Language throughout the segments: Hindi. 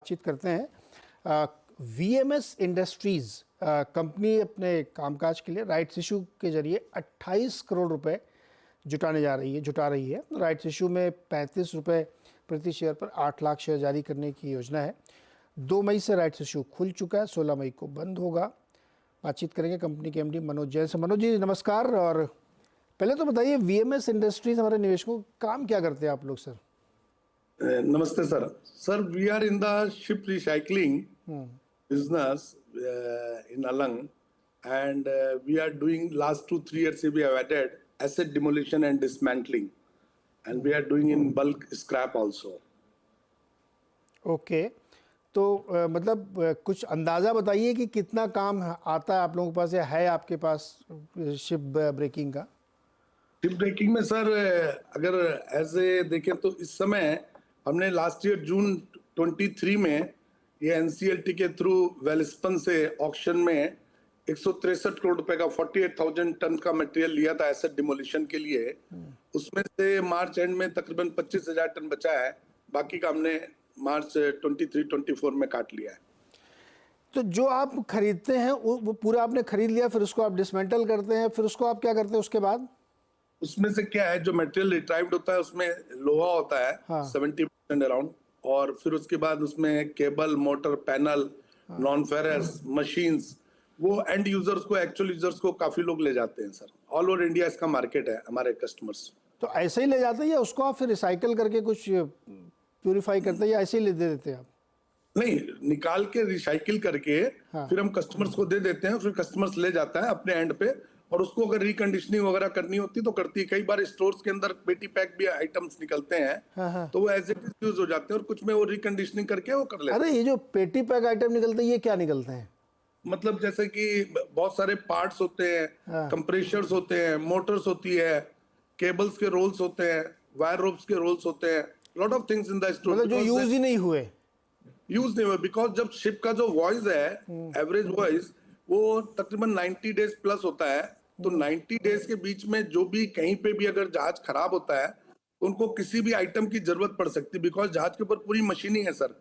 बातचीत करते हैं। वीएमएस इंडस्ट्रीज कंपनी अपने कामकाज के लिए राइट्स इशू के जरिए 28 करोड़ रुपए जुटा रही है। राइट्स इशू में 35 रुपए प्रति शेयर पर 8 लाख शेयर जारी करने की योजना है। 2 मई से राइट्स इशू खुल चुका है, 16 मई को बंद होगा। बातचीत करेंगे कंपनी के एमडी मनोज जैन से। मनोज जी नमस्कार। और पहले तो बताइए वीएमएस इंडस्ट्रीज हमारे निवेशकों को काम क्या करते हैं आप लोग sir? Namaste, sir. Sir, we are in the ship recycling business in Alang, and we are doing last 2-3 years. We have added asset demolition and dismantling, and we are doing in bulk scrap also. Okay तो मतलब कुछ अंदाज़ा बताइए कि कितना काम आता है आप लोगों के पास या है आपके पास शिप ब्रेकिंग का? शिप ब्रेकिंग में सर अगर ऐसे देखें तो इस समय हमने लास्ट ईयर जून 23 में ये एनसीएलटी के थ्रू वेलस्पन से ऑक्शन में 163 करोड़ रुपए का 48,000 टन का मटेरियल लिया था एसेट डिमोलिशन के लिए। उसमें से मार्च एंड में तकरीबन 25,000 टन बचा है, बाकी का हमने मार्च 23-24 में काट लिया है। तो जो आप खरीदते हैं वो पूरा आपने खरीद लिया, फिर उसको आप डिसमेंटल करते हैं, फिर उसको आप क्या करते हैं उसके बाद? उसमें से क्या है, जो मटेरियल रिट्राइव्ड होता है उसमें लोहा होता है 70% अराउंड, और फिर उसके बाद उसमें cable, motor, panel, non ferrous, machines, वो एंड यूजर्स को, एक्चुअल यूजर्स को काफी लोग ले जाते हैं सर। ऑल ओवर इंडिया इसका मार्केट है हमारे कस्टमर्स। तो ऐसे ही ले जाते हैं या उसको आप फिर रिसाइकल करके कुछ प्यूरिफाई करते हैं या ऐसे ही ले दे देते हैं आप? नहीं, निकाल के रिसाइकिल करके फिर हम कस्टमर्स को दे देते हैं, फिर कस्टमर्स ले जाता है अपने एंड पे, और उसको अगर रिकंडीशनिंग वगैरह करनी होती तो करती है। कई बार स्टोर्स के अंदर पेटी पैक भी आइटम्स निकलते हैं, तो वो एज इट इज यूज हो जाते हैं, और कुछ में वो रिकंडीशनिंग करके वो कर लेते हैं। अरे ये जो पेटी पैक आइटम निकलते हैं ये क्या निकलते हैं? मतलब जैसे कि बहुत सारे पार्ट्स होते हैं, कंप्रेशर्स होते हैं, मोटर्स होती है, केबल्स के रोल्स होते हैं, वायर रोप्स के रोल्स होते हैं, lot of things in the store. मतलब जो यूज ही नहीं हुए, बिकॉज जब शिप का जो वॉइस है, एवरेज वॉइस, वो तकरीबन 90 डेज प्लस होता है। तो 90 डेज के बीच में जो भी कहीं पे भी अगर जहाज खराब होता है तो उनको किसी भी आइटम की जरूरत पड़ सकती है, बिकॉज जहाज के ऊपर पूरी मशीन ही है सर।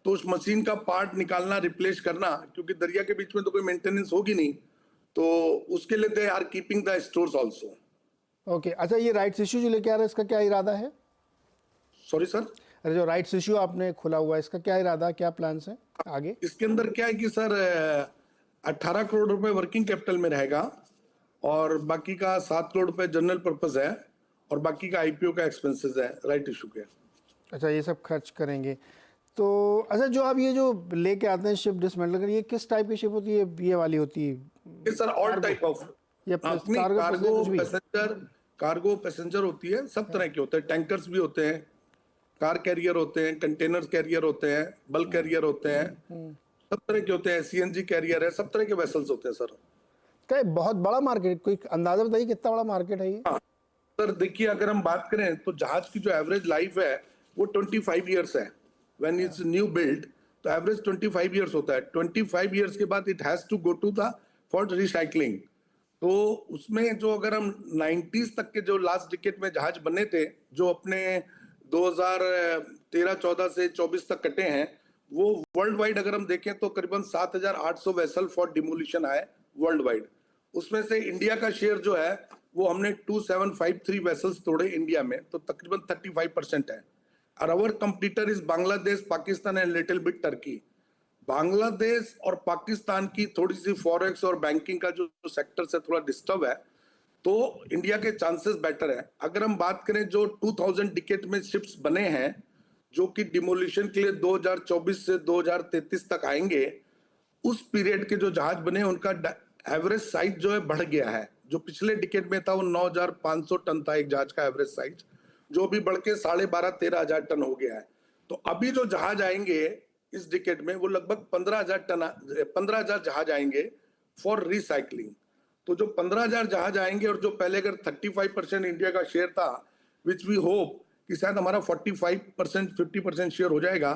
तो उस मशीन का पार्ट निकालना, रिप्लेस करना, क्योंकि दरिया के बीच में तो कोई मेंटेनेंस होगी नहीं, तो उसके लिए they are keeping the stores also. Okay अच्छा, ये राइट्स इश्यू जो लेके आ रहा है इसका क्या इरादा है? Sorry sir? अरे जो राइट्स इश्यू आपने खोला हुआ है इसका क्या इरादा, क्या प्लान्स है आगे? इसके अंदर क्या है कि सर 18 करोड़ रुपए वर्किंग कैपिटल में रहेगा, और बाकी का 7 करोड़ रुपए जनरल पर्पस है, और बाकी का आईपीओ का एक्सपेंसेस है राइट इशू के। अच्छा, ये सब खर्च करेंगे तो। अच्छा, जो आप ये जो लेके आते हैं शिप डिसमेंटल कर, ये किस टाइप की शिप होती है? ये वाली होती है? ये sir all type of cargo passenger होती है, सब तरह के होते हैं। टैंकर्स भी होते हैं, कार कैरियर होते हैं, कंटेनर कैरियर होते हैं, बल्क कैरियर होते हैं, सब तरह के होते हैं, सीएनजी कैरियर है, सब तरह के वेसल्स होते हैं सर। क्या बहुत बड़ा मार्केट, कोई अंदाजा बताइए कितना बड़ा मार्केट है ये? सर देखिए, अगर हम बात करें तो जहाज की जो एवरेज लाइफ है वो 25 ईयर्स है। व्हेन इट्स न्यू बिल्ड तो एवरेज 25 ईयर्स होता है। 25 ईयर्स के बाद it has to go to the for recycling. तो उसमें जो अगर हम 90s तक के जो लास्ट डिकेड में जहाज बने थे, जो अपने 2013-14 से 24 तक कटे हैं, वो वर्ल्ड वाइड अगर हम देखें तो करीबन 7,800 वेसल फॉर डिमोलिशन आए वर्ल्ड वाइड। उसमें से इंडिया का शेयर जो है वो हमने 2753 वेसल्स तोड़े इंडिया में, तो तकरीबन 35% है। और our competitor is Bangladesh, Pakistan and little bit Turkey. Bangladesh और पाकिस्तान की थोड़ी सी फॉरेक्स और बैंकिंग का जो सेक्टर से थोड़ा डिस्टर्ब है, तो इंडिया के चांसेस बेटर है। अगर हम बात करें जो 2000 डिकेड में शिप्स बने हैं जो कि डिमोलिशन के लिए 2024 से 2033 तक आएंगे, उस पीरियड के जो जहाज बने उनका एवरेज साइज जो है बढ़ गया है। जो पिछले डिकेड में था वो 9,500 टन था एक जहाज का एवरेज साइज, जो भी बढ़ के 12,500-13,000 टन हो गया है। तो अभी जो जहाज आएंगे इस डिकेड में वो लगभग 15,000 जहाज आएंगे फॉर रिसाइकलिंग। तो जो 15,000 जहाज आएंगे, और जो पहले अगर 35% इंडिया का शेयर था, विच वी होप कि शायद हमारा 45% 50% शेयर हो जाएगा,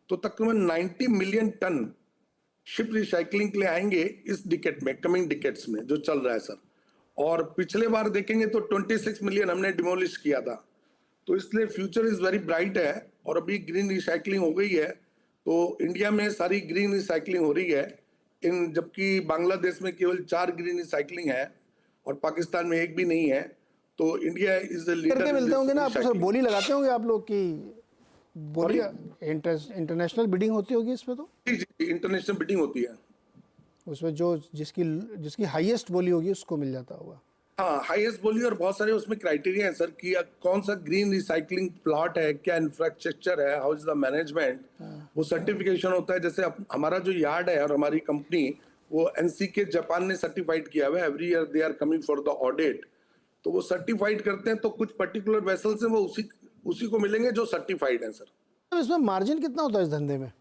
तो तकरीबन 90 मिलियन टन शिप रिसाइकलिंग के लिए आएंगे इस डिकेड में, कमिंग डिकेड्स में जो चल रहा है सर। और पिछले बार देखेंगे तो 26 मिलियन हमने डिमोलिश किया था, तो इसलिए फ्यूचर इज वेरी ब्राइट है। और अभी ग्रीन रिसाइकलिंग हो गई है, तो इंडिया में सारी ग्रीन रिसाइकलिंग हो रही है, इन जबकि बांग्लादेश में केवल 4 ग्रीन रिसाइकलिंग है और पाकिस्तान में एक भी नहीं है। तो इंडिया इज द लीडर करके इन मिलते होंगे ना दिस आपको सर, बोली लगाते होंगे आप लोग की बोली, इंटरनेशनल बिडिंग होती होगी इसमें, तो जी जी, इंटरनेशनल बिडिंग होती है। उसमें जो जिसकी हाईएस्ट बोली होगी उसको मिल जाता होगा। हाँ, हाईएस्ट बोली, और बहुत सारे उसमें क्राइटेरिया है सर कि कौन सा ग्रीन रिसाइकलिंग प्लॉट है, क्या इंफ्रास्ट्रक्चर है, हाउ इज द मैनेजमेंट, वो सर्टिफिकेशन होता है। जैसे हमारा जो यार्ड है और हमारी कंपनी, वो एनसीके जापान ने सर्टिफाइड किया हुआ है। Every year they are coming for the audit, तो वो सर्टिफाइड करते हैं। तो कुछ पर्टिकुलर वेसल्स हैं वो उसी को मिलेंगे जो सर्टिफाइड है सर। तो इसमें मार्जिन कितना होता है इस धंधे में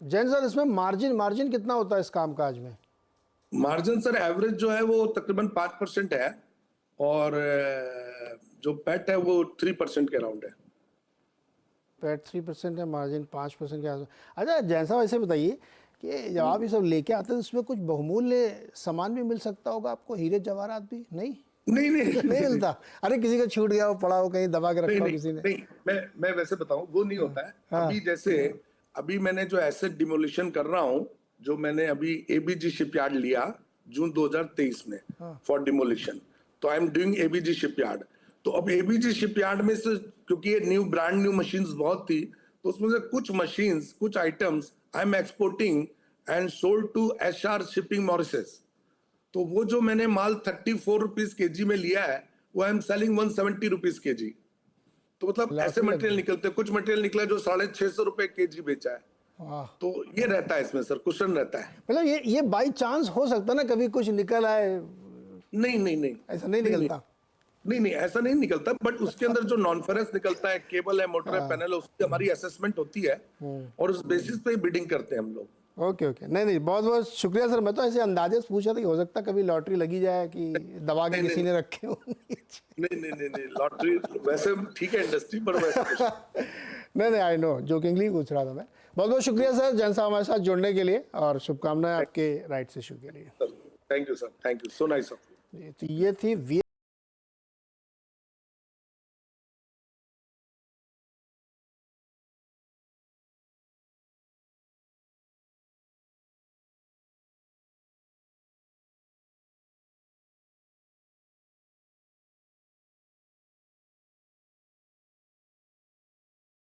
जैन सर? इसमें मार्जिन कितना होता है इस कामकाज में? मार्जिन सर एवरेज जो है वो तकरीबन 5% है, और जो पेट है वो 3% के अराउंड है। पेट 3% है, मार्जिन 5% के आसपास। अच्छा जैन साहब, ऐसे बताइए कि जब आप ये सब लेके आते हैं तो इसमें कुछ बहुमूल्य सामान भी मिल सकता होगा आपको, हीरे जवाहरात भी? नहीं नहीं नहीं नहीं मिलता? अरे किसी का छूट गया हो, पड़ा हो, कहीं दबा के नहीं रखा हो नहीं किसी ने? नहीं, मैं वैसे बताऊं, वो नहीं होता है। हाँ। अभी जैसे अभी मैंने जो एसेट डिमोलिशन कर रहा हूं, जो मैंने अभी एबीजी शिपयार्ड लिया जून 2023 में फॉर डिमोलिशन, तो I am doing ABG shipyard. तो अब एबीजी शिपयार्ड में से, क्योंकि ये न्यू ब्रांड न्यू मशीन्स बहुत थी, तो उसमें से कुछ मशीन्स, कुछ items I am exporting and sold to ASR shipping Mauritius. तो वो जो मैंने माल 34 रुपीज केजी में लिया है, वो I am selling 170 rupees KG. तो मतलब ऐसे मटेरियल निकलते हैं। कुछ मटेरियल निकला जो 650 रुपए केजी बेचा है। वाह। तो ये रहता है इसमें सर, कुशन रहता है। मतलब ये बाई चांस हो सकता है ना, कभी कुछ निकल आए? नहीं नहीं नहीं, ऐसा नहीं निकलता? नहीं नहीं, ऐसा नहीं निकलता। बट उसके अंदर जो नॉन फेरस निकलता है, केबल है, मोटर है, पैनल है, उसकी हमारी असेसमेंट होती है और उस बेसिस पे बिडिंग करते हैं हम लोग। ओके ओके, नहीं बहुत बहुत शुक्रिया सर। मैं तो ऐसे अंदाजे से पूछा था कि हो सकता है कभी लॉटरी लगी जाए कि दबा के किसी ने रखे हो। नहीं नहीं नहीं नहीं, लॉटरी वैसे ठीक है इंडस्ट्री, पर वैसे कुछ नहीं आई नो, जोकिंगली पूछ रहा था मैं। बहुत बहुत शुक्रिया सर जैन साहब हमारे साथ जुड़ने के लिए, और शुभकामनाएं आपके राइट्स इशू के लिए। Thank you sir, thank you, so nice of you. तो ये थी